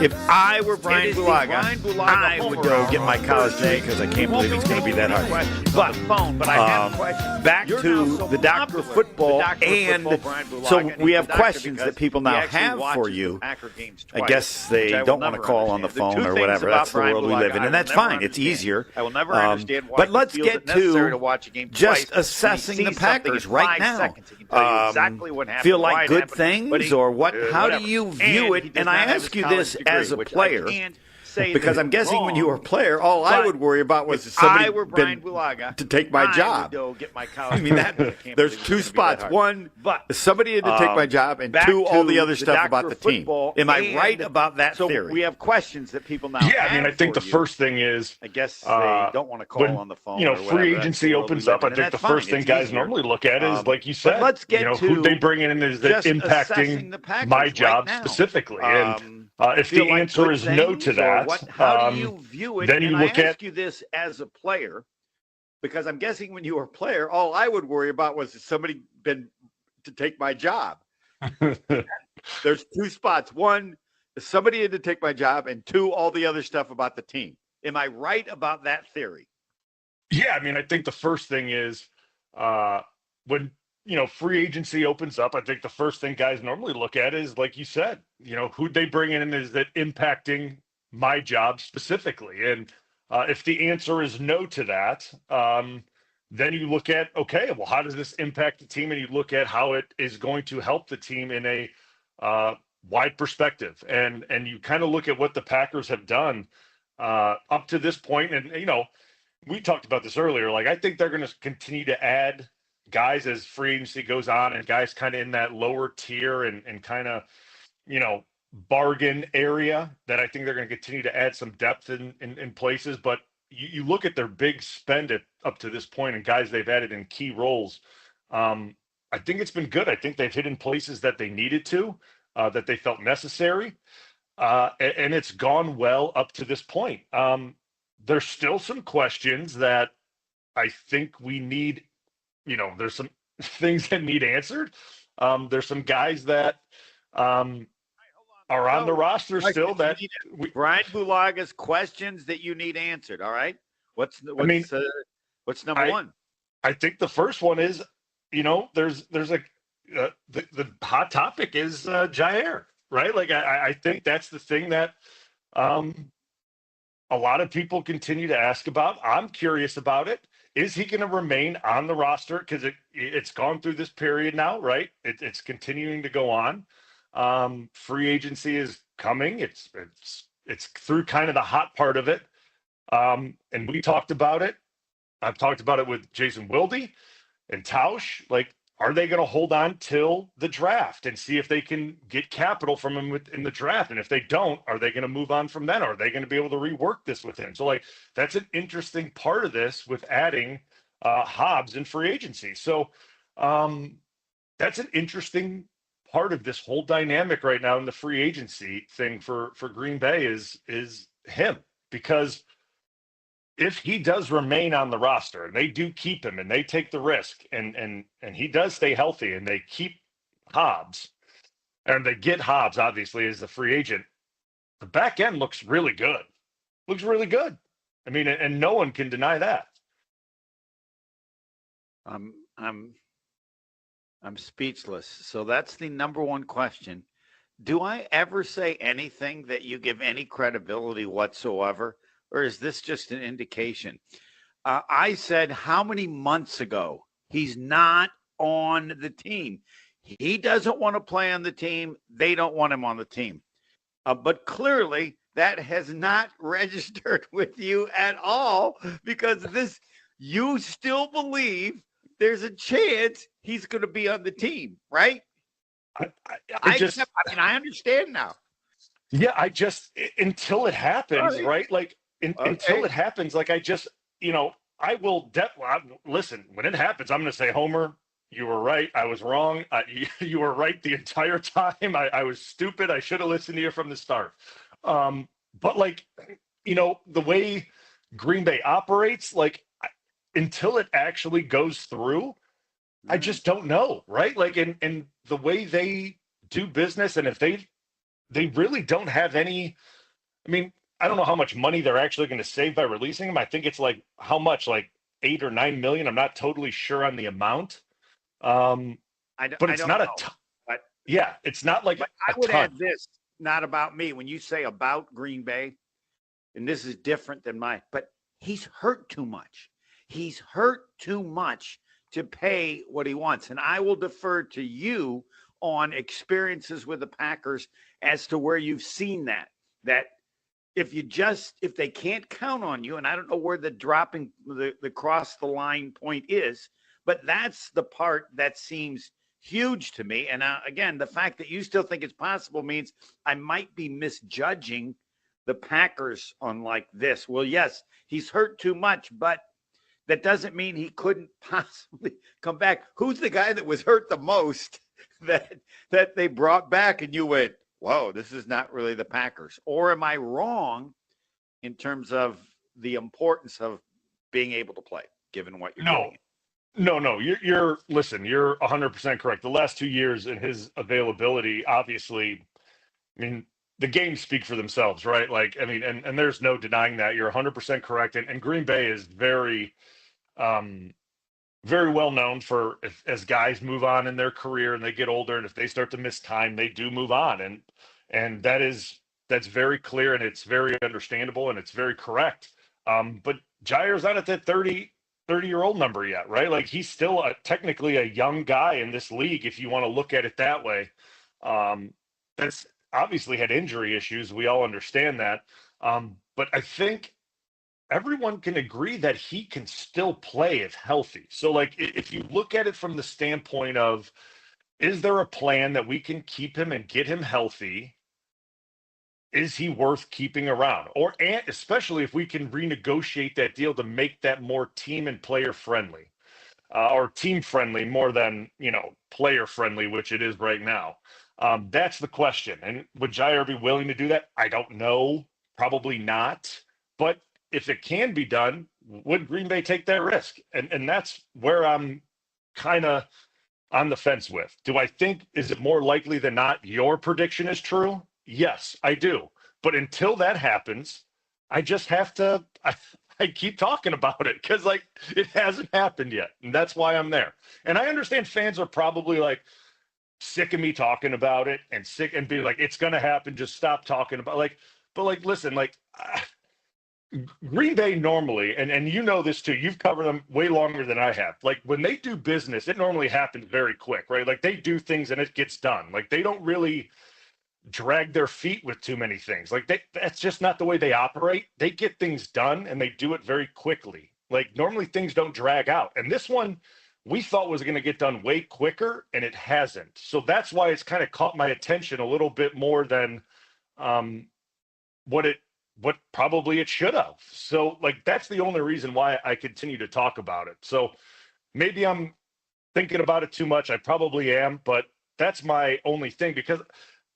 If I were Brian Bulaga, I would go get my college degree because I can't believe it's going to be that hard. But back to the doctor of football, and so we have questions that people now have for you. I guess they don't want to call on the phone or whatever. That's the world we live in, and that's fine. It's easier. I will never understand why. But let's get to just assessing the Packers right now. Feel like good things or what? How do you view it? And I ask you this as a player, because I'm guessing when you were a player, all I would worry about was if somebody to take my job. I mean, there's two spots. One, somebody had to take my job, and two, all the other stuff about the team. Am I right about that theory? We have questions that people now Yeah, I mean, I think the first thing is, I guess they don't want to call on the phone. You know, free agency opens up. I think the first thing guys normally look at is, like you said, who they bring in is that impacting my job specifically. And if the answer is no to that, how do you view it? Then you look I ask you this as a player, because I'm guessing when you were a player, all I would worry about was if somebody been to take my job. There's two spots. One, if somebody had to take my job, and two, all the other stuff about the team. Am I right about that theory? Yeah, I mean, I think the first thing is when free agency opens up, I think the first thing guys normally look at is, like you said, who they bring in is that impacting my job specifically. And if the answer is no to that, then you look at, okay, well, how does this impact the team? And you look at how it is going to help the team in a wide perspective. And you kind of look at what the Packers have done up to this point. And, we talked about this earlier. Like, I think they're going to continue to add guys as free agency goes on, and guys kind of in that lower tier and kind of, bargain area that I think they're going to continue to add some depth in places. But you look at their big spend up to this point and guys they've added in key roles. I think it's been good. I think they've hit in places that they needed to, that they felt necessary. And it's gone well up to this point. There's still some questions that I think we need, there's some things that need answered. There's some guys that are on the roster still that Brian Bulaga's questions that you need answered. All right. What's number one? I think the first one is, there's the hot topic is Jaire, right? Like I think that's the thing that a lot of people continue to ask about. I'm curious about it. Is he going to remain on the roster? Because it's gone through this period now, right? It's continuing to go on. Free agency is coming. It's through kind of the hot part of it. And we talked about it. I've talked about it with Jason Wilde and Tausch. Like, are they going to hold on till the draft and see if they can get capital from him in the draft? And if they don't, are they going to move on from then? Or are they going to be able to rework this with him? So, like, that's an interesting part of this with adding Hobbs in free agency. So that's an interesting part of this whole dynamic right now in the free agency thing for Green Bay is him. Because if he does remain on the roster and they do keep him and they take the risk and he does stay healthy and they keep Hobbs and they get Hobbs, obviously, as the free agent, the back end looks really good. Looks really good. I mean, and no one can deny that. I'm speechless. So that's the number one question. Do I ever say anything that you give any credibility whatsoever? Or is this just an indication? I said how many months ago he's not on the team. He doesn't want to play on the team. They don't want him on the team. But clearly that has not registered with you at all, because you still believe there's a chance he's going to be on the team, right? I understand now. Yeah, until it happens, right? Like, until it happens, like, I will listen, when it happens, I'm going to say, Homer, you were right. I was wrong. You were right the entire time. I was stupid. I should have listened to you from the start. But, like, the way Green Bay operates, like, until it actually goes through, I just don't know, right? Like, in the way they do business, and if they they really don't have any. I mean, I don't know how much money they're actually going to save by releasing him. I think it's like how much, like 8 or 9 million. I'm not totally sure on the amount. But it's not a ton. But yeah, it's not like I would add this, not about me. When you say about Green Bay, and this is different than mine, but he's hurt too much. He's hurt too much to pay what he wants. And I will defer to you on experiences with the Packers as to where you've seen that if they can't count on you, and I don't know where the dropping the cross the line point is, but that's the part that seems huge to me. And again, the fact that you still think it's possible means I might be misjudging the Packers on like this. Well, yes, he's hurt too much, but that doesn't mean he couldn't possibly come back. Who's the guy that was hurt the most that they brought back and you went, whoa, this is not really the Packers? Or am I wrong in terms of the importance of being able to play, given what you're doing? No. You're 100% correct. The last 2 years in his availability, obviously, I mean, the games speak for themselves, right? Like, I mean, and there's no denying that. You're 100% correct. And Green Bay is very, very well known for as guys move on in their career and they get older, and if they start to miss time, they do move on. And that's very clear, and it's very understandable, and it's very correct. But Jaire's not at that 30-year-old number yet, right? Like, he's still technically a young guy in this league, if you want to look at it that way. That's obviously had injury issues. We all understand that. But I think everyone can agree that he can still play if healthy. So, like, if you look at it from the standpoint of, is there a plan that we can keep him and get him healthy? Is he worth keeping around? Or especially if we can renegotiate that deal to make that more team and player friendly, or team friendly more than, player friendly, which it is right now. That's the question. And would Jaire be willing to do that? I don't know. Probably not. But if it can be done, would Green Bay take that risk? And that's where I'm kind of on the fence with. Do I think, is it more likely than not your prediction is true? Yes, I do. But until that happens, I just have to, I keep talking about it because, like, it hasn't happened yet. And that's why I'm there. And I understand fans are probably like sick of me talking about it and sick and be like, it's going to happen. Just stop talking about listen, Green Bay normally, and you know this too, you've covered them way longer than I have. Like, when they do business, it normally happens very quick, right? Like, they do things and it gets done. Like, they don't really drag their feet with too many things. Like, that's just not the way they operate. They get things done and they do it very quickly. Like, normally things don't drag out. And this one we thought was going to get done way quicker, and it hasn't. So that's why it's kind of caught my attention a little bit more than what probably it should have. So, like, that's the only reason why I continue to talk about it. So maybe I'm thinking about it too much. I probably am, but that's my only thing, because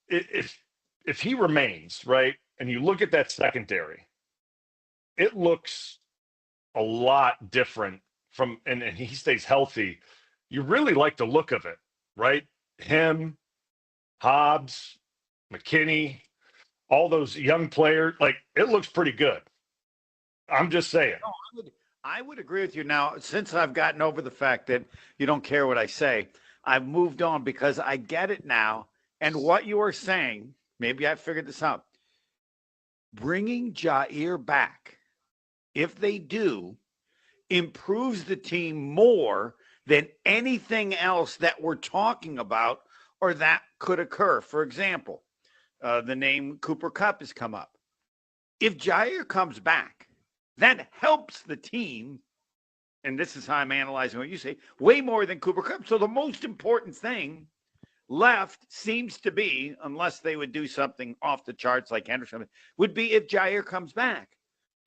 if he remains, right, and you look at that secondary, it looks a lot different from, and he stays healthy. You really like the look of it, right? Him, Hobbs, McKinney, all those young players, like, it looks pretty good. I'm just saying. No, I would agree with you. Now, since I've gotten over the fact that you don't care what I say, I've moved on because I get it now. And what you are saying, maybe I figured this out. Bringing Jaire back, if they do, improves the team more than anything else that we're talking about or that could occur. For example, the name Cooper Kupp has come up. If Jaire comes back, that helps the team, and this is how I'm analyzing what you say, way more than Cooper Kupp. So the most important thing left seems to be, unless they would do something off the charts like Henderson, would be if Jaire comes back.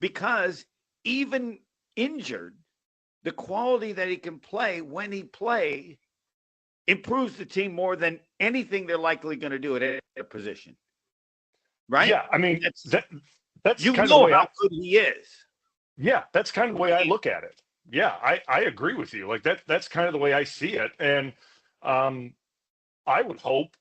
Because even injured, the quality that he can play when he plays improves the team more than anything they're likely going to do at a position. Right? Yeah, I mean, that's you kind know of how good he is. Yeah, that's kind of the way I look at it. Yeah, I agree with you. Like, that's kind of the way I see it. And I would hope,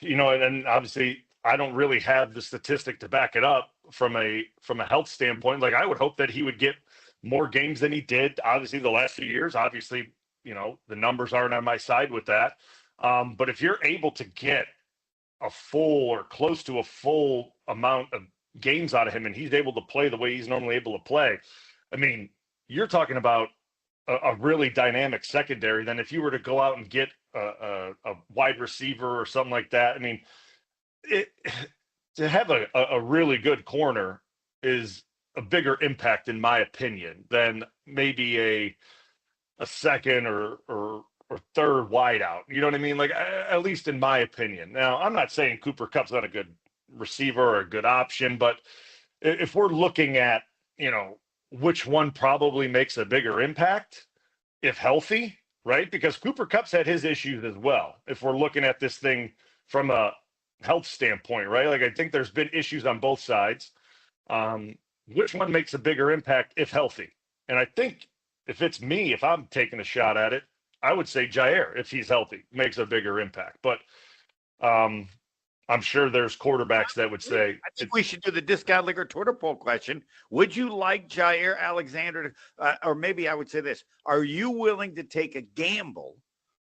and obviously I don't really have the statistic to back it up from a health standpoint. Like, I would hope that he would get more games than he did, obviously, the last few years. Obviously, the numbers aren't on my side with that. But if you're able to get a full or close to a full amount of games out of him and he's able to play the way he's normally able to play, I mean, you're talking about a really dynamic secondary. Then if you were to go out and get a wide receiver or something like that, I mean, to have a really good corner is a bigger impact, in my opinion, than maybe a second or third wide out. You know what I mean? Like, at least in my opinion. Now, I'm not saying Cooper Kupp's not a good receiver or a good option, but if we're looking at, which one probably makes a bigger impact if healthy, right? Because Cooper Kupp's had his issues as well. If we're looking at this thing from a health standpoint, right? Like, I think there's been issues on both sides. Which one makes a bigger impact if healthy? And I think if it's me, if I'm taking a shot at it, I would say Jaire, if he's healthy, makes a bigger impact. But I'm sure there's quarterbacks that would say. I think we should do the Discount Liquor Twitter poll question. Would you like Jaire Alexander to, or maybe I would say this, are you willing to take a gamble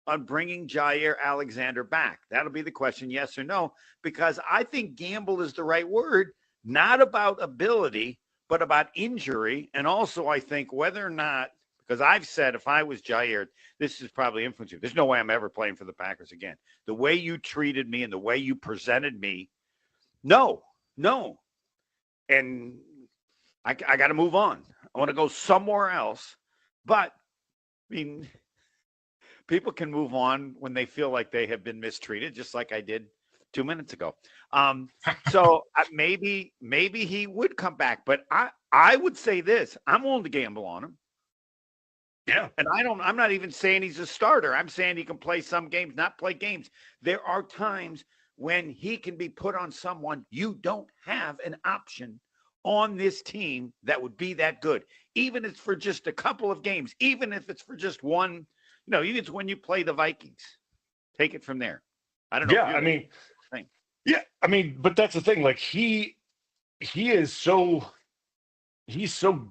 on bringing Jaire Alexander back? That'll be the question, yes or no, because I think gamble is the right word, not about ability, but about injury. And also, I think whether or not, because I've said if I was Jaire, this is probably influencing. There's no way I'm ever playing for the Packers again. The way you treated me and the way you presented me, no. And I got to move on. I want to go somewhere else. But, I mean, people can move on when they feel like they have been mistreated, just like I did 2 minutes ago. So maybe he would come back. But I would say this. I'm willing to gamble on him. Yeah. And I'm not even saying he's a starter. I'm saying he can play some games, not play games. There are times when he can be put on someone. You don't have an option on this team that would be that good. Even if it's for just a couple of games, even if it's for just one, even if it's when you play the Vikings. Take it from there. I don't know. Yeah, I mean, but that's the thing. Like, he's so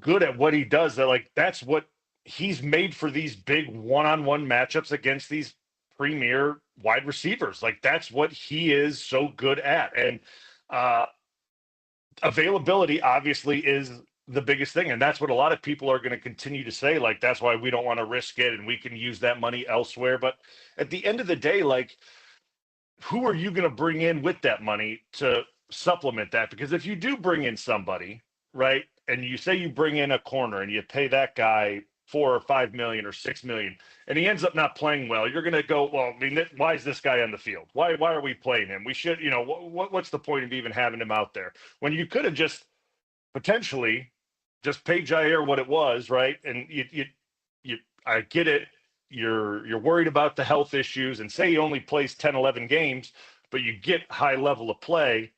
good at what he does that, like, that's what he's made for these big one-on-one matchups against these premier wide receivers. Like, that's what he is so good at. And availability obviously is the biggest thing. And that's what a lot of people are going to continue to say. Like, that's why we don't want to risk it and we can use that money elsewhere. But at the end of the day, like, who are you going to bring in with that money to supplement that? Because if you do bring in somebody, right, and you say you bring in a corner and you pay that guy $4 or $5 million or $6 million, and he ends up not playing well, you're going to go, well, I mean, why is this guy on the field? Why are we playing him? We should, what's the point of even having him out there when you could have just potentially just paid Jaire what it was, right? And I get it. You're worried about the health issues, and say he only plays 10, 11 games, but you get high level of play,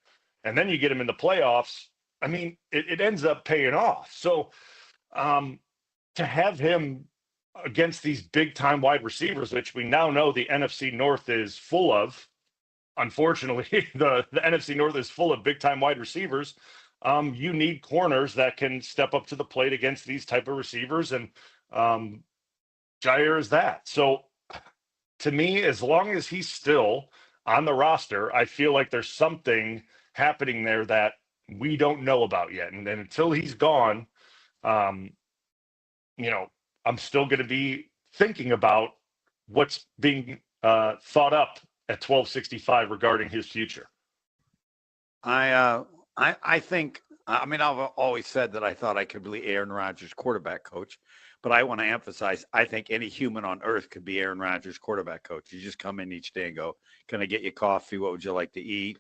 and then you get him in the playoffs. I mean, it ends up paying off. So to have him against these big time wide receivers, which we now know the NFC North is full of, unfortunately, the NFC North is full of big time wide receivers. You need corners that can step up to the plate against these type of receivers. And Jaire is that. So to me, as long as he's still on the roster, I feel like there's something happening there that we don't know about yet. And then until he's gone, I'm still going to be thinking about what's being thought up at 1265 regarding his future. I think, I've always said that I thought I could be Aaron Rodgers' quarterback coach, but I want to emphasize, I think any human on earth could be Aaron Rodgers' quarterback coach. You just come in each day and go, can I get you coffee? What would you like to eat?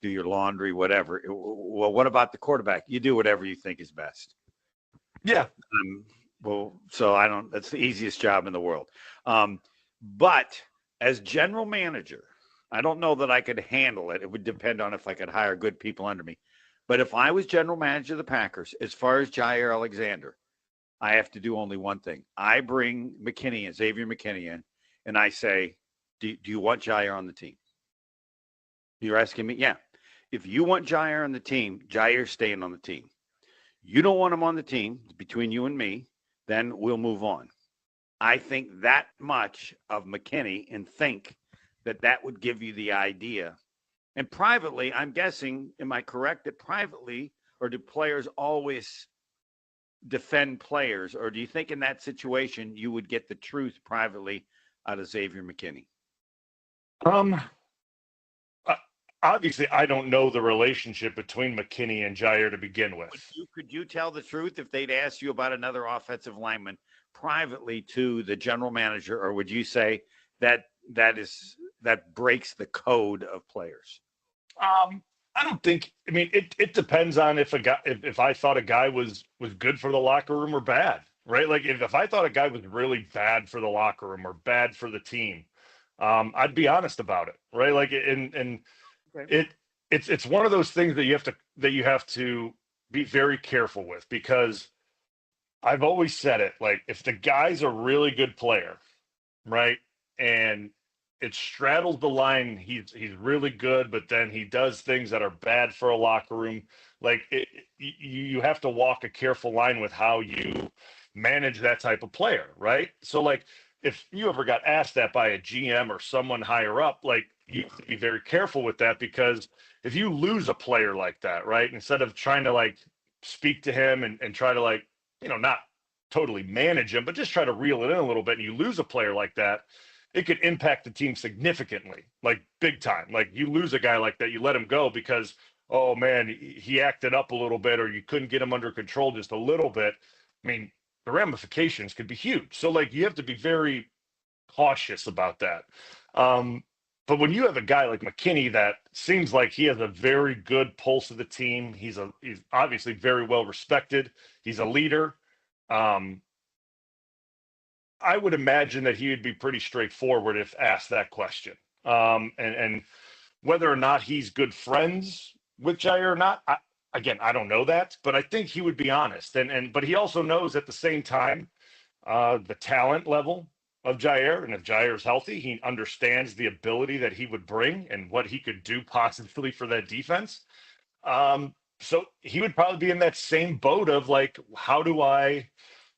Do your laundry, whatever. Well, what about the quarterback? You do whatever you think is best. Yeah. That's the easiest job in the world. But as general manager, I don't know that I could handle it. It would depend on if I could hire good people under me. But if I was general manager of the Packers, as far as Jaire Alexander, I have to do only one thing. I bring Xavier McKinney in, and I say, do you want Jaire on the team? You're asking me? Yeah. If you want Jaire on the team, Jaire's staying on the team. You don't want him on the team, between you and me, then we'll move on. I think that much of McKinney and think that would give you the idea. And privately, I'm guessing, am I correct that privately, or do players always defend players? Or do you think in that situation you would get the truth privately out of Xavier McKinney? Obviously, I don't know the relationship between McKinney and Jaire to begin with. Could you tell the truth if they'd asked you about another offensive lineman privately to the general manager, or would you say that breaks the code of players? I don't think. I mean, it depends on if I thought a guy was good for the locker room or bad, right? Like if I thought a guy was really bad for the locker room or bad for the team, I'd be honest about it, right? Like it's one of those things that you have to be very careful with, because I've always said it, like if the guy's a really good player, right, and it straddles the line, he's really good, but then he does things that are bad for a locker room. Like you have to walk a careful line with how you manage that type of player, right? So like if you ever got asked that by a GM or someone higher up, like you have to be very careful with that, because if you lose a player like that, right, instead of trying to like speak to him and try to like, not totally manage him, but just try to reel it in a little bit, and you lose a player like that, it could impact the team significantly, like big time. Like you lose a guy like that, you let him go because, oh man, he acted up a little bit, or you couldn't get him under control just a little bit. I mean, the ramifications could be huge. So like you have to be very cautious about that. But when you have a guy like McKinney that seems like he has a very good pulse of the team, he's obviously very well respected. He's a leader. I would imagine that he would be pretty straightforward if asked that question. And whether or not he's good friends with Jaire or not, I don't know that, but I think he would be honest. But he also knows at the same time the talent level of Jaire, and if Jaire is healthy, he understands the ability that he would bring and what he could do positively for that defense. So he would probably be in that same boat of like, how do I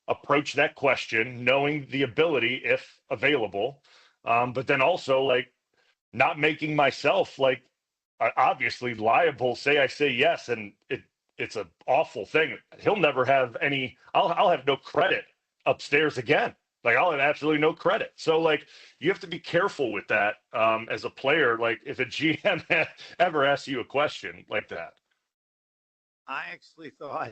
approach that question, knowing the ability if available, but then also like not making myself like obviously liable. Say I say yes, and it's an awful thing. He'll never have any. I'll have no credit upstairs again. Like I'll have absolutely no credit. So like you have to be careful with that as a player. Like if a GM ever asks you a question like that. I actually thought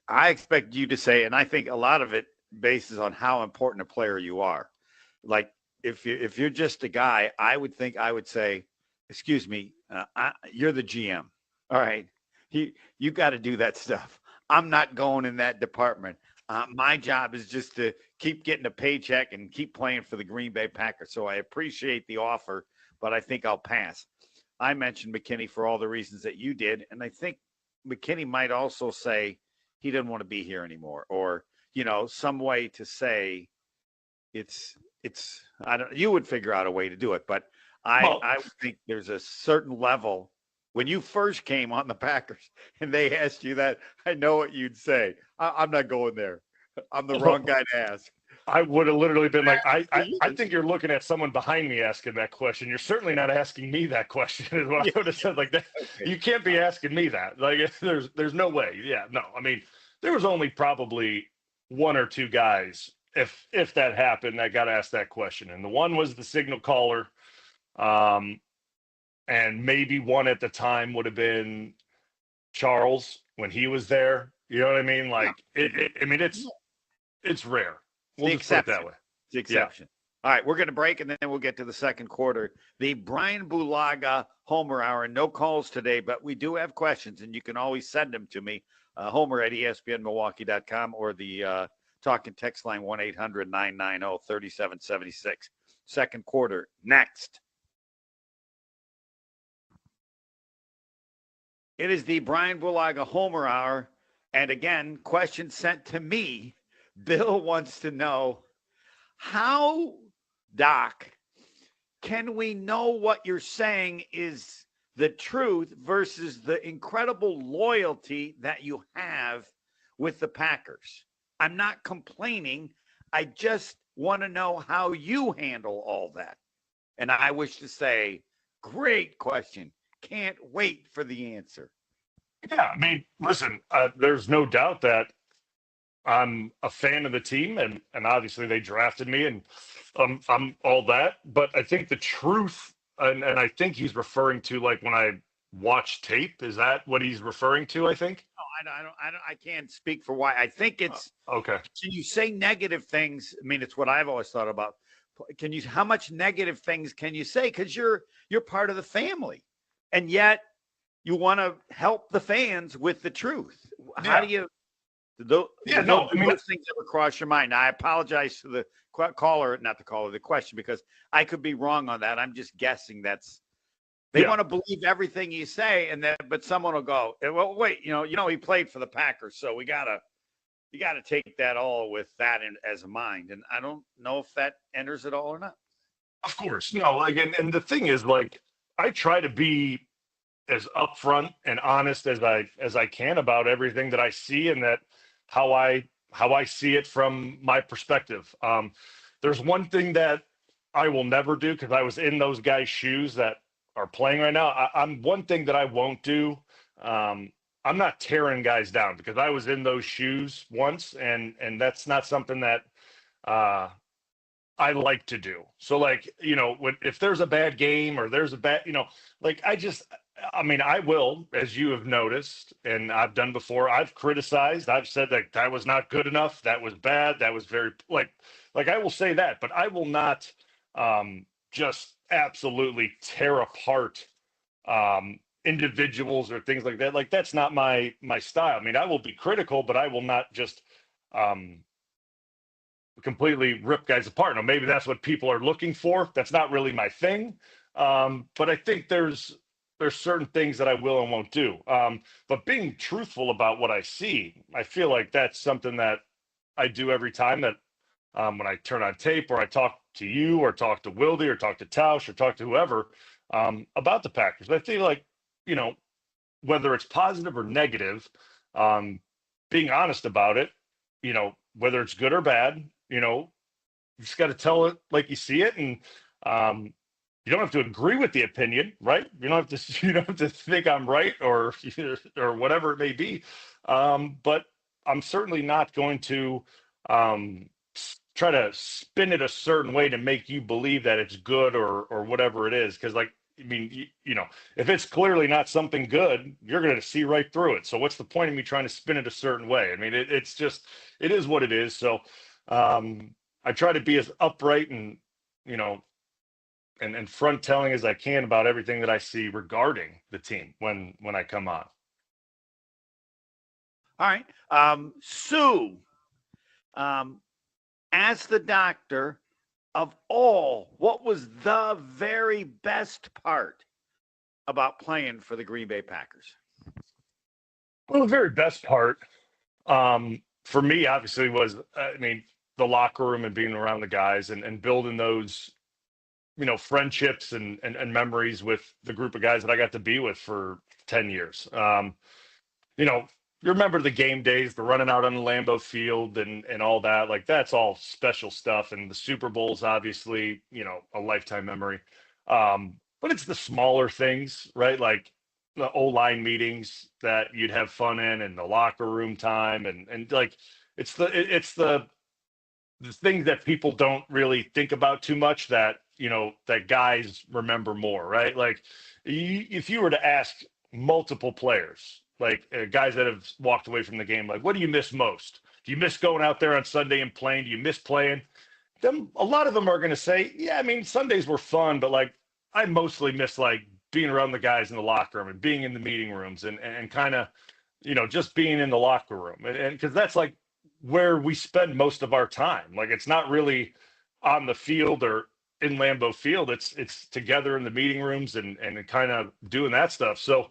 I expect you to say, and I think a lot of it bases on how important a player you are. Like if you're just a guy, I would say, excuse me, you're the GM. All right, you got to do that stuff. I'm not going in that department. My job is just to keep getting a paycheck and keep playing for the Green Bay Packers. So I appreciate the offer, but I think I'll pass. I mentioned McKinney for all the reasons that you did, and I think McKinney might also say he didn't want to be here anymore, or some way to say it's. I don't. You would figure out a way to do it, but I would think there's a certain level. When you first came on the Packers and they asked you that, I know what you'd say. I'm not going there. I'm the wrong guy to ask. I would have literally been like, I think you're looking at someone behind me asking that question. You're certainly not asking me that question, is what I would have said. Like that, okay. You can't be asking me that. Like there's no way. Yeah, no. I mean, there was only probably one or two guys, if that happened, that got asked that question. And the one was the signal caller. And maybe one at the time would have been Charles when he was there. You know what I mean? Like, it's rare. We'll just put it that way. It's the exception. Yeah. All right, we're going to break, and then we'll get to the second quarter. The Brian Bulaga Homer Hour. No calls today, but we do have questions, and you can always send them to me, Homer at ESPNMilwaukee.com, or the talk and text line 1-800-990-3776. Second quarter next. It is the Brian Bulaga Homer Hour. And again, question sent to me. Bill wants to know, how, Doc, can we know what you're saying is the truth versus the incredible loyalty that you have with the Packers. I'm not complaining. I just want to know how you handle all that. And I wish to say, great question. Can't wait for the answer. Yeah, I mean, listen, there's no doubt that I'm a fan of the team, and obviously they drafted me, and I'm all that. But I think the truth, and I think he's referring to like when I watch tape. Is that what he's referring to? I think. No, I can't speak for why. I think it's okay. Can you say negative things? I mean, it's what I've always thought about. How much negative things can you say? Because you're part of the family, and yet you want to help the fans with the truth. Yeah. How do you? Those things ever cross your mind? Now, I apologize to the caller, not the caller, the question, because I could be wrong on that. I'm just guessing they want to believe everything you say, but someone will go, well, wait, he played for the Packers, so you got to take that all with that as a mind. And I don't know if that enters it all or not. Of course, no. Like, and the thing is, like, I try to be as upfront and honest as I can about everything that I see, and that how I see it from my perspective. There's one thing that I will never do, because I was in those guys' shoes that are playing right now. I'm one thing that I won't do. I'm not tearing guys down, because I was in those shoes once, and that's not something that I like to do. So, like, if there's a bad game or there's a bad, like, I will, as you have noticed, and I've done before, I've criticized, I've said that was not good enough, that was bad, that was very, like I will say that, but I will not just absolutely tear apart individuals or things like that. Like, that's not my style. I mean, I will be critical, but I will not just completely rip guys apart. Now, maybe that's what people are looking for. That's not really my thing. But I think there's certain things that I will and won't do. But being truthful about what I see, I feel like that's something that I do every time that when I turn on tape, or I talk to you, or talk to Wildy, or talk to Tausch, or talk to whoever about the Packers. I feel like, whether it's positive or negative, being honest about it, whether it's good or bad, you just got to tell it like you see it. And you don't have to agree with the opinion, right? You don't have to think I'm right or whatever it may be. But I'm certainly not going to try to spin it a certain way to make you believe that it's good or whatever it is. Because, like, I mean, if it's clearly not something good, you're going to see right through it. So what's the point of me trying to spin it a certain way? I mean, it is what it is. So I try to be as upright and, and front telling as I can about everything that I see regarding the team when I come on. All right. Sue, as the doctor of all, what was the very best part about playing for the Green Bay Packers? Well, the very best part for me, obviously, was, the locker room and being around the guys and building those, friendships and memories with the group of guys that I got to be with for 10 years. You remember the game days, the running out on the Lambeau Field and all that. Like, that's all special stuff. And the Super Bowl's obviously, a lifetime memory. But it's the smaller things, right? Like the O-line meetings that you'd have fun in, and the locker room time. And like, it's the things that people don't really think about too much that, that guys remember more, right? Like, if you were to ask multiple players, like guys that have walked away from the game, like, what do you miss most? Do you miss going out there on Sunday and playing? Do you miss playing? A lot of them are going to say, yeah, I mean, Sundays were fun, but like, I mostly miss like being around the guys in the locker room and being in the meeting rooms and kind of, just being in the locker room. And because that's like where we spend most of our time. Like, it's not really on the field or in Lambeau Field. It's together in the meeting rooms and kind of doing that stuff. So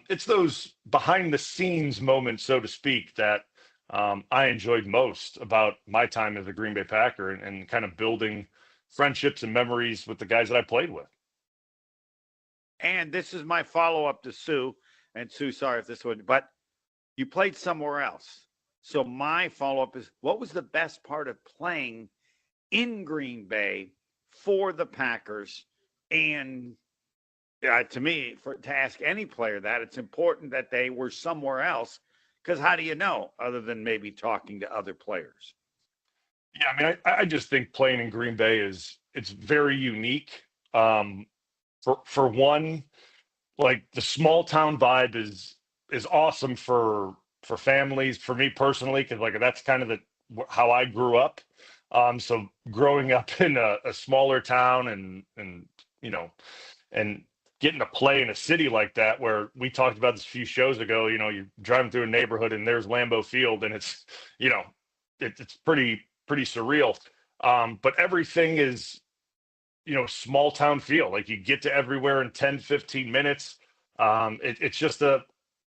it's those behind the scenes moments, so to speak, that I enjoyed most about my time as a Green Bay Packer and kind of building friendships and memories with the guys that I played with. And this is my follow-up to Sue. And Sue, sorry if this would, but you played somewhere else. So my follow-up is, what was the best part of playing in Green Bay for the Packers? And to me, to ask any player that, it's important that they were somewhere else, because how do you know other than maybe talking to other players? Yeah, I mean, I just think playing in Green Bay it's very unique. For one, like the small town vibe is awesome for families. For me personally, because like that's kind of how I grew up. So growing up in a smaller town and and getting to play in a city like that, where we talked about this a few shows ago, you're driving through a neighborhood and there's Lambeau Field, and it's it's pretty surreal. But everything is small town feel, like you get to everywhere in 10-15 minutes.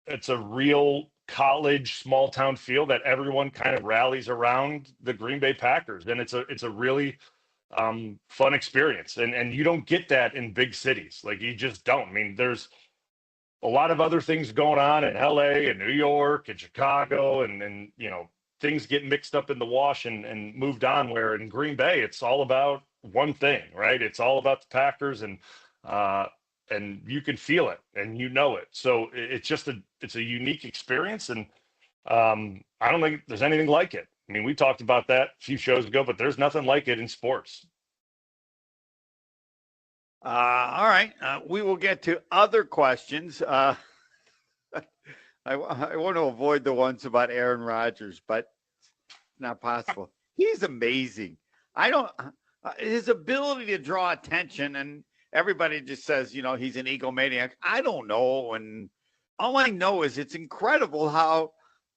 It's a real college small town feel that everyone kind of rallies around the Green Bay Packers, and it's a really fun experience, and you don't get that in big cities. Like, you just don't. I mean, there's a lot of other things going on in LA and New York and Chicago, and things get mixed up in the wash and moved on, where in Green Bay it's all about one thing, right? It's all about the Packers, and you can feel it and it. So it's a unique experience, and I don't think there's anything like it. I mean, we talked about that a few shows ago, but there's nothing like it in sports. All right. We will get to other questions. I want to avoid the ones about Aaron Rodgers, but it's not possible. He's amazing. His ability to draw attention, and everybody just says, he's an egomaniac. I don't know. And all I know is it's incredible how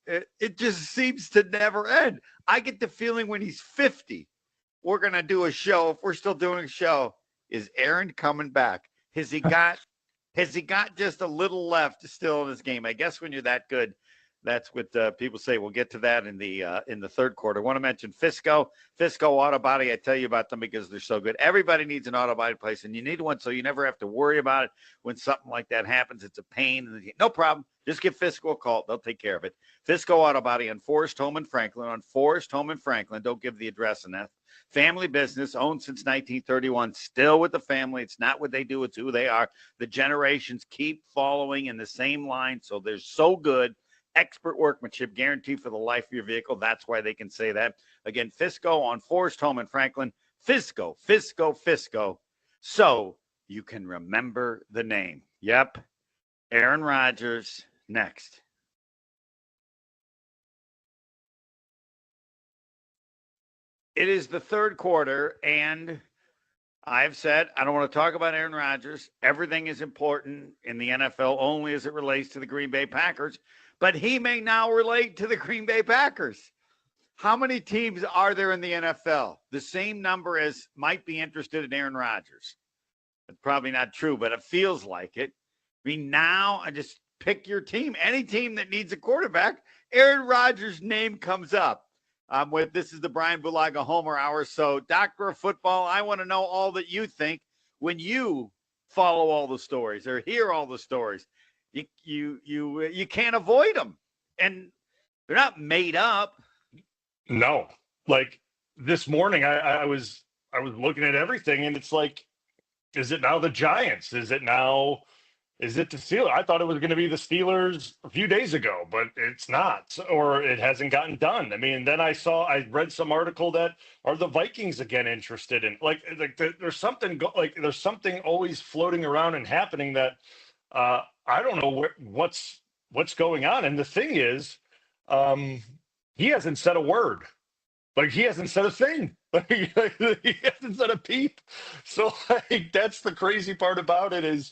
it just seems to never end. I get the feeling when he's 50, we're going to do a show. If we're still doing a show, is Aaron coming back? Has he got just a little left still in his game? I guess when you're that good, that's what people say. We'll get to that in the third quarter. I want to mention Fisco Auto Body. I tell you about them because they're so good. Everybody needs an auto body place, and you need one so you never have to worry about it when something like that happens. It's a pain. No problem. Just give Fisco a call. They'll take care of it. Fisco Auto Body on Forest Home in Franklin. Don't give the address in that. Family business, owned since 1931, still with the family. It's not what they do, it's who they are. The generations keep following in the same line, so they're so good. Expert workmanship, guaranteed for the life of your vehicle. That's why they can say that. Again, Fisco on Forest Home in Franklin. Fisco. So you can remember the name. Yep. Aaron Rodgers next. It is the third quarter, and I've said I don't want to talk about Aaron Rodgers. Everything is important in the NFL only as it relates to the Green Bay Packers, but he may now relate to the Green Bay Packers. How many teams are there in the NFL? The same number as might be interested in Aaron Rodgers. It's probably not true, but it feels like it. I mean, now I just pick your team. Any team that needs a quarterback, Aaron Rodgers' name comes up. This is the Brian Bulaga Homer Hour. So, Doctor of Football, I want to know all that you think when you follow all the stories or hear all the stories. You can't avoid them, and they're not made up. No, like this morning, I was looking at everything, and it's like, is it now the Giants? Is it the Steelers? I thought it was going to be the Steelers a few days ago, but it's not, or it hasn't gotten done. I mean, then I read some article that are the Vikings again interested in, there's something always floating around and happening that I don't know what's going on. And the thing is, he hasn't said a word. Like, he hasn't said a thing. Like, he hasn't said a peep. So that's the crazy part about it is,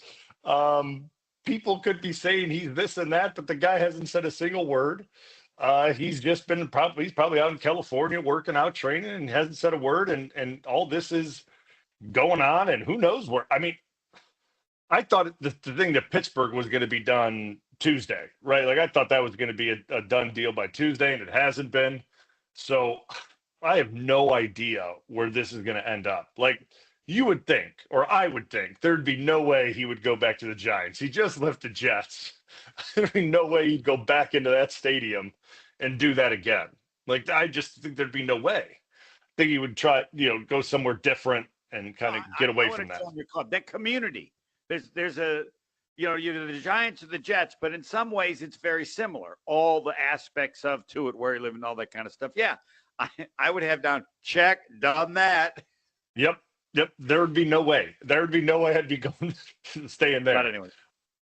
people could be saying he's this and that, but the guy hasn't said a single word. He's just been he's probably out in California working out, training, and hasn't said a word. And all this is going on, and who knows where. I mean, I thought the thing that Pittsburgh was going to be done Tuesday, right? Like, I thought that was going to be a done deal by Tuesday, and it hasn't been. So I have no idea where this is going to end up. Like, you would think, or I would think, there'd be no way he would go back to the Giants. He just left the Jets. There'd be no way he'd go back into that stadium and do that again. Like, I just think there'd be no way. I think he would try, go somewhere different and kind of get away from that. Your club, that community. There's a, you're the Giants or the Jets, but in some ways it's very similar. All the aspects of to it, where you live and all that kind of stuff. Yeah, I would have down check, done that. Yep. There would be no way. I'd be going staying there. But anyway.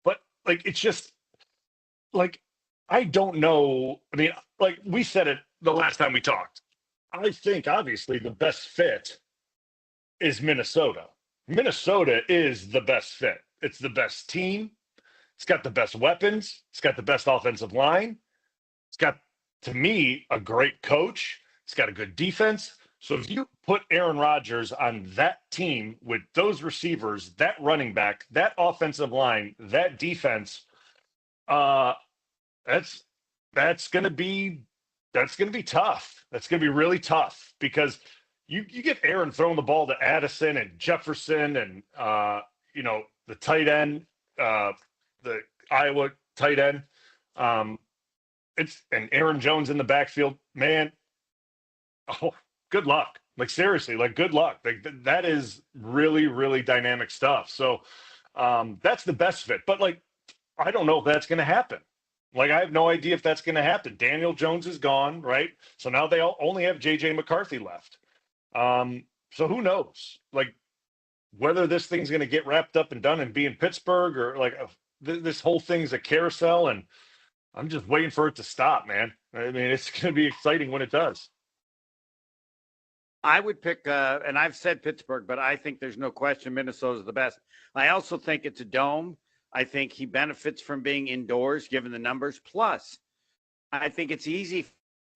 But like, it's just like, I don't know. I mean, like we said it the last time we talked. I think obviously the best fit is Minnesota. Minnesota is the best fit. It's the best team. It's got the best weapons. It's got the best offensive line. It's got, to me, a great coach. It's got a good defense. So if you put Aaron Rodgers on that team with those receivers, that running back, that offensive line, that defense, that's going to be tough. That's going to be really tough because you get Aaron throwing the ball to Addison and Jefferson and the tight end, the Iowa tight end. And Aaron Jones in the backfield, man. Oh, good luck. Like, seriously, like, good luck. Like, that is really, really dynamic stuff. So that's the best fit. But, like, I don't know if that's going to happen. Like, I have no idea if that's going to happen. Daniel Jones is gone, right? So now they only have J.J. McCarthy left. So who knows? Like, whether this thing's going to get wrapped up and done and be in Pittsburgh or, like, this whole thing's a carousel. And I'm just waiting for it to stop, man. I mean, it's going to be exciting when it does. I would pick, and I've said Pittsburgh, but I think there's no question Minnesota's the best. I also think it's a dome. I think he benefits from being indoors, given the numbers. Plus, I think it's easy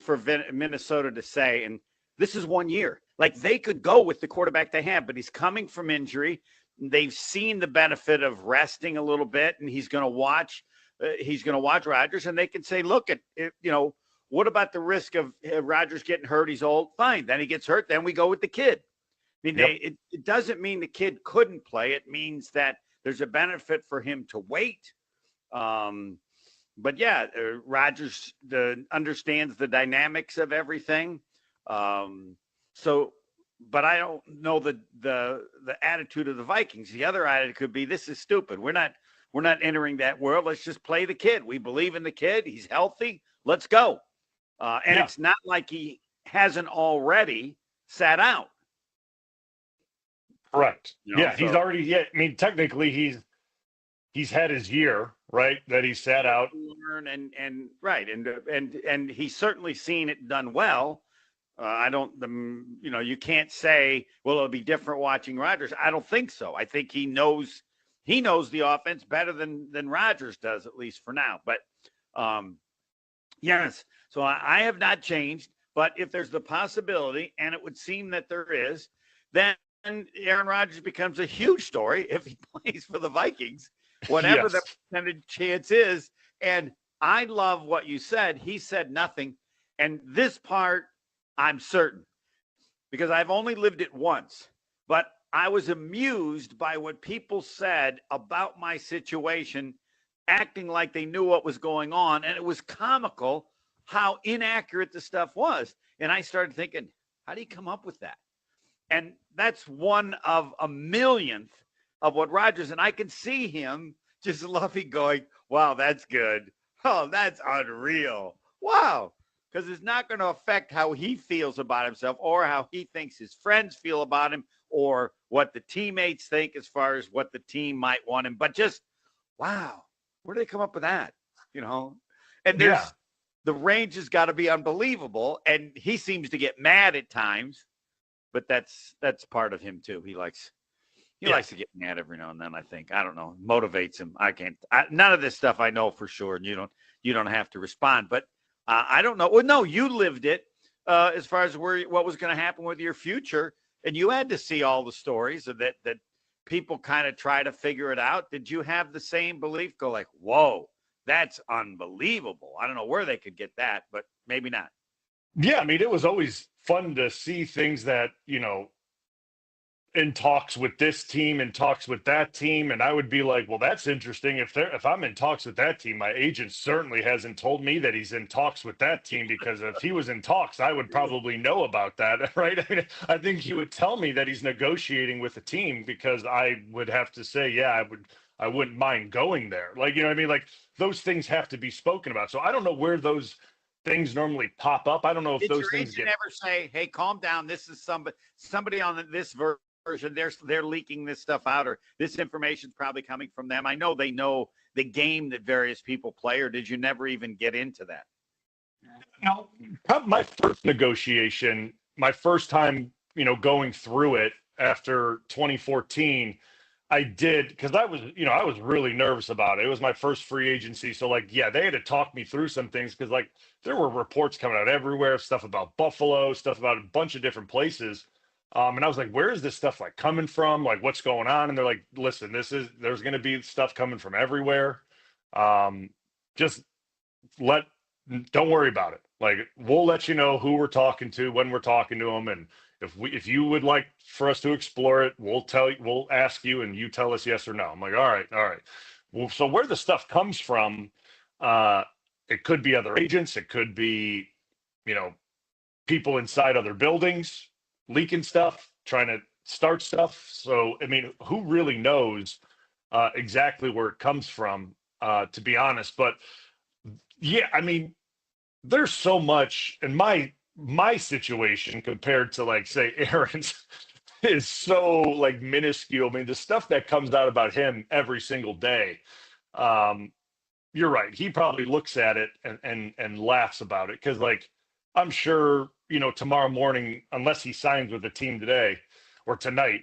for Minnesota to say, and this is 1 year. Like, they could go with the quarterback they have, but he's coming from injury. They've seen the benefit of resting a little bit, and he's going to watch. Rodgers, and they can say, look at what about the risk of Rodgers getting hurt? He's old. Fine. Then he gets hurt. Then we go with the kid. I mean, it doesn't mean the kid couldn't play. It means that there's a benefit for him to wait. But yeah, Rodgers understands the dynamics of everything. But I don't know the attitude of the Vikings. The other attitude could be, this is stupid. We're not entering that world. Let's just play the kid. We believe in the kid. He's healthy. Let's go. It's not like he hasn't already sat out. Correct. He's already. I mean, technically, he's had his year, right? That he sat out. And he's certainly seen it done well. You can't say, well, it'll be different watching Rodgers. I don't think so. I think he knows the offense better than Rodgers does, at least for now. But yes, so I have not changed. But if there's the possibility, and it would seem that there is, then Aaron Rodgers becomes a huge story if he plays for the Vikings, whatever the percentage chance is. And I love what you said. He said nothing. And this part, I'm certain, because I've only lived it once, but I was amused by what people said about my situation, acting like they knew what was going on. And it was comical how inaccurate the stuff was. And I started thinking, how do you come up with that? And that's one of a millionth of what Rodgers, and I can see him just loving, going, wow, that's good. Oh, that's unreal. Wow. Because it's not going to affect how he feels about himself or how he thinks his friends feel about him or what the teammates think as far as what the team might want him. But just, wow, where did they come up with that? And the range has got to be unbelievable. And he seems to get mad at times, but that's part of him too. He likes to get mad every now and then, I think. I don't know. Motivates him. None of this stuff I know for sure. And you don't have to respond, but I don't know. Well, no, you lived it as far as what was going to happen with your future. And you had to see all the stories that people kind of try to figure it out. Did you have the same belief? Go like, whoa, that's unbelievable. I don't know where they could get that, but maybe not. Yeah, I mean, it was always fun to see things that, in talks with this team and talks with that team. And I would be like, well, that's interesting. If I'm in talks with that team, my agent certainly hasn't told me that he's in talks with that team, because if he was in talks, I would probably know about that. Right. I mean, I think he would tell me that he's negotiating with a team, because I would have to say, yeah, I wouldn't mind going there. Like, you know what I mean? Like, those things have to be spoken about. So I don't know where those things normally pop up. I don't know if those things get. Never say, "Hey, calm down. This is somebody on this version. They're leaking this stuff out, or this information is probably coming from them." I know they know the game that various people play. Or did you never even get into that? No, my first negotiation, my first time, going through it after 2014. I did, because I was really nervous about it. It was my first free agency. So like, yeah, they had to talk me through some things, because like there were reports coming out everywhere, stuff about Buffalo, stuff about a bunch of different places. And I was like, where is this stuff like coming from? Like, what's going on? And they're like, listen, there's going to be stuff coming from everywhere. Just don't worry about it. Like, we'll let you know who we're talking to, when we're talking to them. And if you would like for us to explore it, we'll ask you, and you tell us yes or no. I'm like, all right. Well, so where the stuff comes from, it could be other agents, it could be, people inside other buildings leaking stuff, trying to start stuff. So, I mean, who really knows exactly where it comes from, to be honest. But yeah, I mean, there's so much in my situation compared to, like, say, Aaron's is so like minuscule. I mean, the stuff that comes out about him every single day, you're right. He probably looks at it and laughs about it, because like, I'm sure, tomorrow morning, unless he signs with the team today or tonight,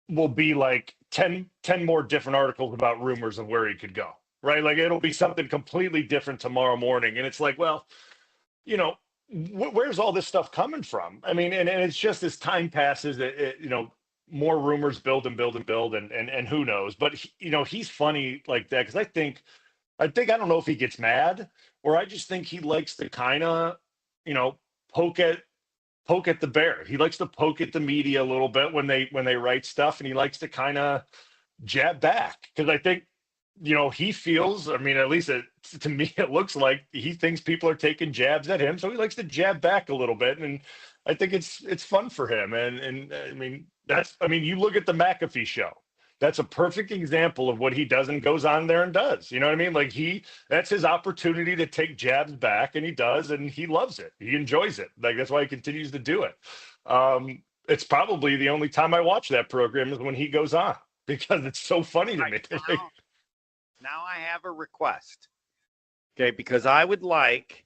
will be like 10 more different articles about rumors of where he could go. Right. Like, it'll be something completely different tomorrow morning. And it's like, well, where's all this stuff coming from? I mean, and it's just, as time passes, more rumors build and build and build, and who knows? But he's funny like that, because I don't know if he gets mad, or I just think he likes to kind of, poke at the bear. He likes to poke at the media a little bit when they write stuff, and he likes to kind of jab back, because I think, he feels, I mean, at least to me, it looks like he thinks people are taking jabs at him. So he likes to jab back a little bit. And I think it's fun for him. And I mean, you look at the McAfee show. That's a perfect example of what he does and goes on there and does. You know what I mean? Like, that's his opportunity to take jabs back, and he does, and he loves it. He enjoys it. Like, that's why he continues to do it. It's probably the only time I watch that program is when he goes on, because it's so funny to me. Now I have a request, okay, because I would like,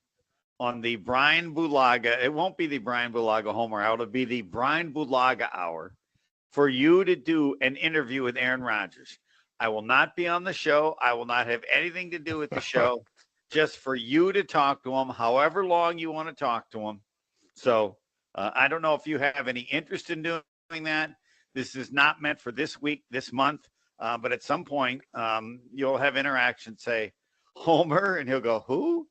on the Brian Bulaga, it won't be the Brian Bulaga Homer Hour, it'll be the Brian Bulaga Hour, for you to do an interview with Aaron Rodgers. I will not be on the show. I will not have anything to do with the show, just for you to talk to him, however long you want to talk to him. So I don't know if you have any interest in doing that. This is not meant for this week, this month. But at some point, you'll have interaction, say, Homer, and he'll go, who?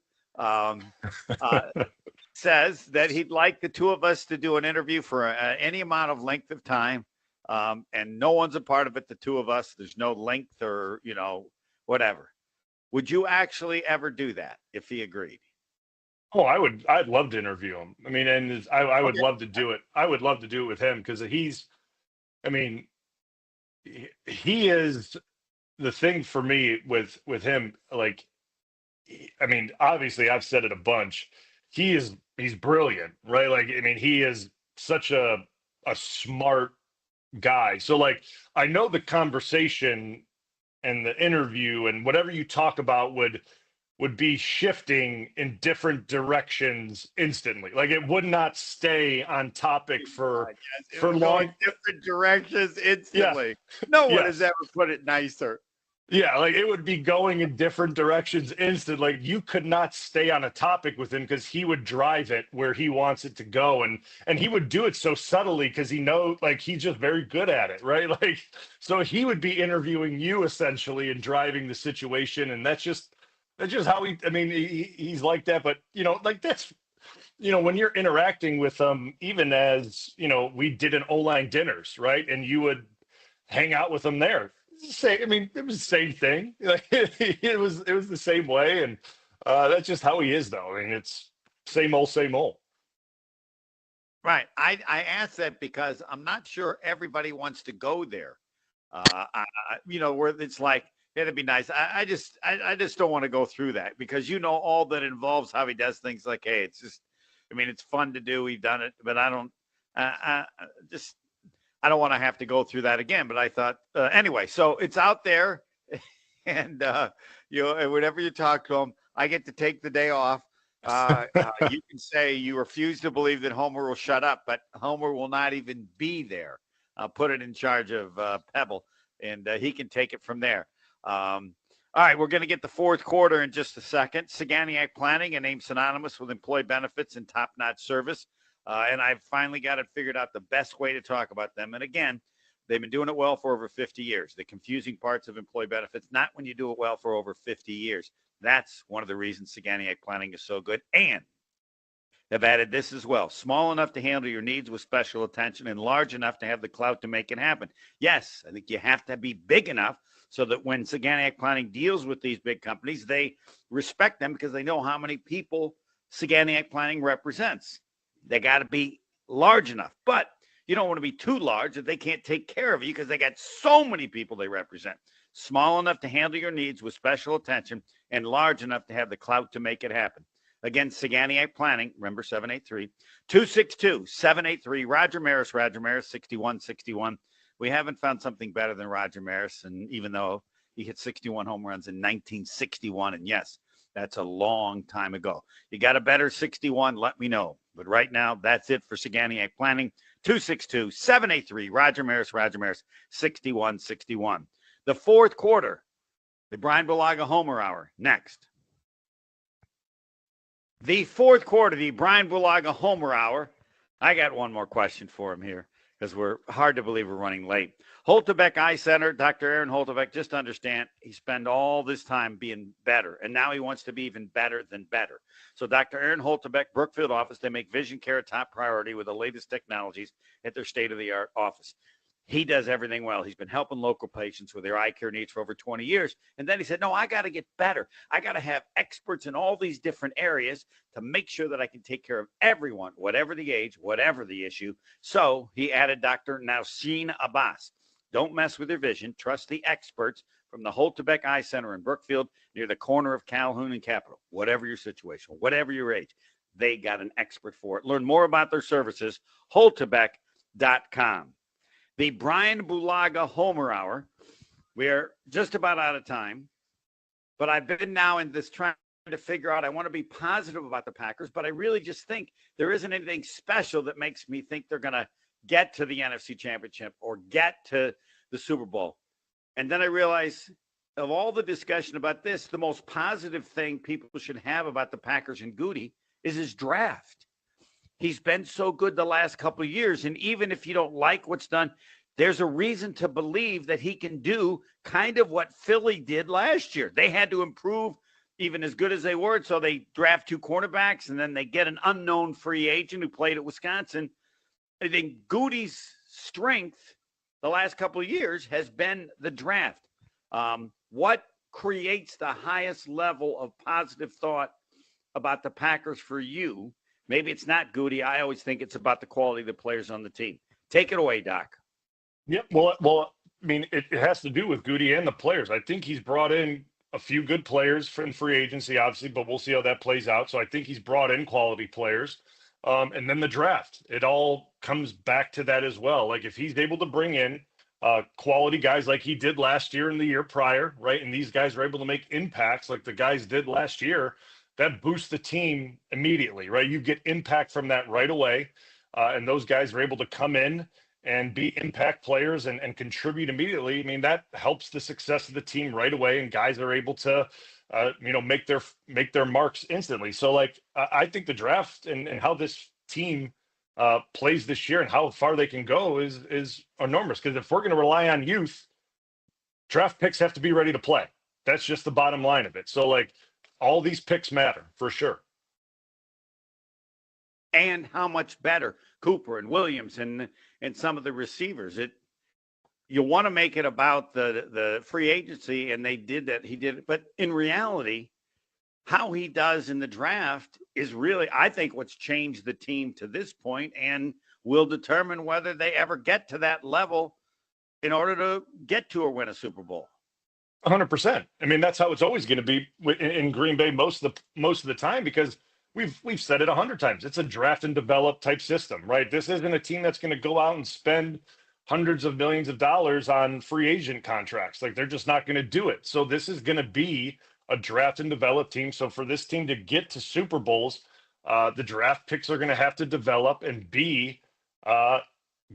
Says that he'd like the two of us to do an interview for any amount of length of time. And no one's a part of it, the two of us. There's no length or, whatever. Would you actually ever do that if he agreed? Oh, I'd love to interview him. I mean, and I would love to do it. I would love to do it with him, because he is the thing for me with him. Like, I mean, obviously I've said it a bunch. He's brilliant, right? Like, I mean, he is such a smart guy. So like, I know the conversation and the interview and whatever you talk about would be shifting in different directions instantly. Like, it would not stay on topic for long. Different directions instantly. Yeah. No one has ever put it nicer. Yeah, like, it would be going in different directions instant. Like, you could not stay on a topic with him, because he would drive it where he wants it to go, and he would do it so subtly, because he's just very good at it, right? Like, so he would be interviewing you essentially and driving the situation, and that's just how he's like that. But like, that's when you're interacting with them, even as, we did an O-line dinners, right? And you would hang out with them there. It was the same thing. Like, it was the same way. And that's just how he is, though. I mean, it's same old, same old. Right. I asked that because I'm not sure everybody wants to go there. Where it's like, it'd be nice. I just don't want to go through that because all that involves how he does things. Like, hey, it's just, it's fun to do. We've done it, but I don't want to have to go through that again. But I thought anyway. So it's out there, and whenever you talk to him, I get to take the day off. You can say you refuse to believe that Homer will shut up, but Homer will not even be there. Put it in charge of Pebble, and he can take it from there. All right, we're going to get the fourth quarter in just a second. Saganiac Planning, a name synonymous with employee benefits and top-notch service. And I've finally got it figured out the best way to talk about them. And again, they've been doing it well for over 50 years. The confusing parts of employee benefits, not when you do it well for over 50 years. That's one of the reasons Saganiac Planning is so good. And they've added this as well. Small enough to handle your needs with special attention and large enough to have the clout to make it happen. Yes, I think you have to be big enough so that when Saganiac Planning deals with these big companies, they respect them because they know how many people Saganiac Planning represents. They got to be large enough. But you don't want to be too large that they can't take care of you because they got so many people they represent. Small enough to handle your needs with special attention and large enough to have the clout to make it happen. Again, Saganiac Planning, remember 783-262-783, Roger Maris, 6161. We haven't found something better than Roger Maris, and even though he hit 61 home runs in 1961, and yes, that's a long time ago. You got a better 61, let me know. But right now, that's it for Saganiac Planning, 262-783, Roger Maris, 6161. The fourth quarter, the Brian Bulaga Homer Hour, next. The fourth quarter, the Brian Bulaga Homer Hour. I got one more question for him here because we're hard to believe we're running late. Holtebeck Eye Center, Dr. Aaron Holtebeck, just understand he spent all this time being better, and now he wants to be even better than better. So Dr. Aaron Holtebeck, Brookfield office, they make vision care a top priority with the latest technologies at their state-of-the-art office. He does everything well. He's been helping local patients with their eye care needs for over 20 years. And then he said, no, I got to get better. I got to have experts in all these different areas to make sure that I can take care of everyone, whatever the age, whatever the issue. So he added Dr. Nausheen Abbas. Don't mess with your vision. Trust the experts from the Holtebeck Eye Center in Brookfield near the corner of Calhoun and Capitol. Whatever your situation, whatever your age, they got an expert for it. Learn more about their services, holtebeck.com. The Brian Bulaga Homer Hour. We're just about out of time, but I've been now in this trying to figure out, I want to be positive about the Packers, but I really just think there isn't anything special that makes me think they're going to get to the NFC Championship or get to the Super Bowl. And then I realize of all the discussion about this, the most positive thing people should have about the Packers and Goody is his draft. He's been so good the last couple of years. And even if you don't like what's done, there's a reason to believe that he can do kind of what Philly did last year. They had to improve even as good as they were. So they draft 2 cornerbacks and then they get an unknown free agent who played at Wisconsin. I think Goody's strength the last couple of years has been the draft. What creates the highest level of positive thought about the Packers for you? Maybe it's not Goody. I always think it's about the quality of the players on the team. Take it away, Doc. Yep. Well, I mean, it has to do with Goody and the players. I think he's brought in a few good players from free agency, obviously, but we'll see how that plays out. So I think he's brought in quality players. And then the draft, it all comes back to that as well. Like if he's able to bring in quality guys like he did last year and the year prior, right? And these guys are able to make impacts like the guys did last year, that boosts the team immediately, right? You get impact from that right away. And those guys are able to come in and be impact players and contribute immediately. I mean, that helps the success of the team right away. And guys are able to, make their marks instantly. So like, I think the draft and how this team plays this year and how far they can go is enormous. Because if we're going to rely on youth, draft picks have to be ready to play. That's just the bottom line of it. So like all these picks matter for sure. and how much better Cooper and Williams and some of the receivers. You want to make it about the free agency, and they did that. He did it. But in reality, how he does in the draft is really, I think, what's changed the team to this point and will determine whether they ever get to that level in order to get to or win a Super Bowl. 100%. I mean, that's how it's always going to be in Green Bay most of the time, because we've said it 100 times. It's a draft and develop type system, right? This isn't a team that's going to go out and spend hundreds of millions of dollars on free agent contracts. Like, they're just not going to do it. So this is going to be a draft and develop team. So for this team to get to Super Bowls, the draft picks are going to have to develop and be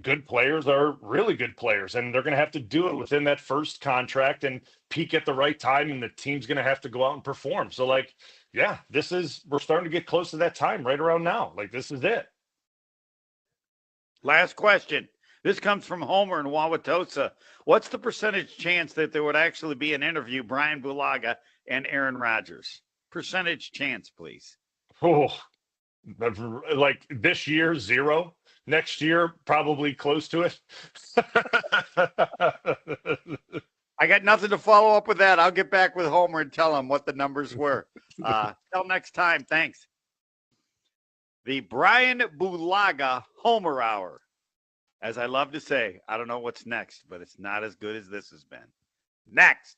good players are really good players, and they're going to have to do it within that first contract and peak at the right time, and the team's going to have to go out and perform. So, like, yeah, we're starting to get close to that time right around now. Like, this is it. Last question. This comes from Homer in Wauwatosa. What's the percentage chance that there would actually be an interview, Brian Bulaga and Aaron Rodgers? Percentage chance, please. Oh, like this year, 0. Next year, probably close to it. I got nothing to follow up with that. I'll get back with Homer and tell him what the numbers were. Till next time. Thanks. The Brian Bulaga Homer Hour. As I love to say, I don't know what's next, but it's not as good as this has been. Next.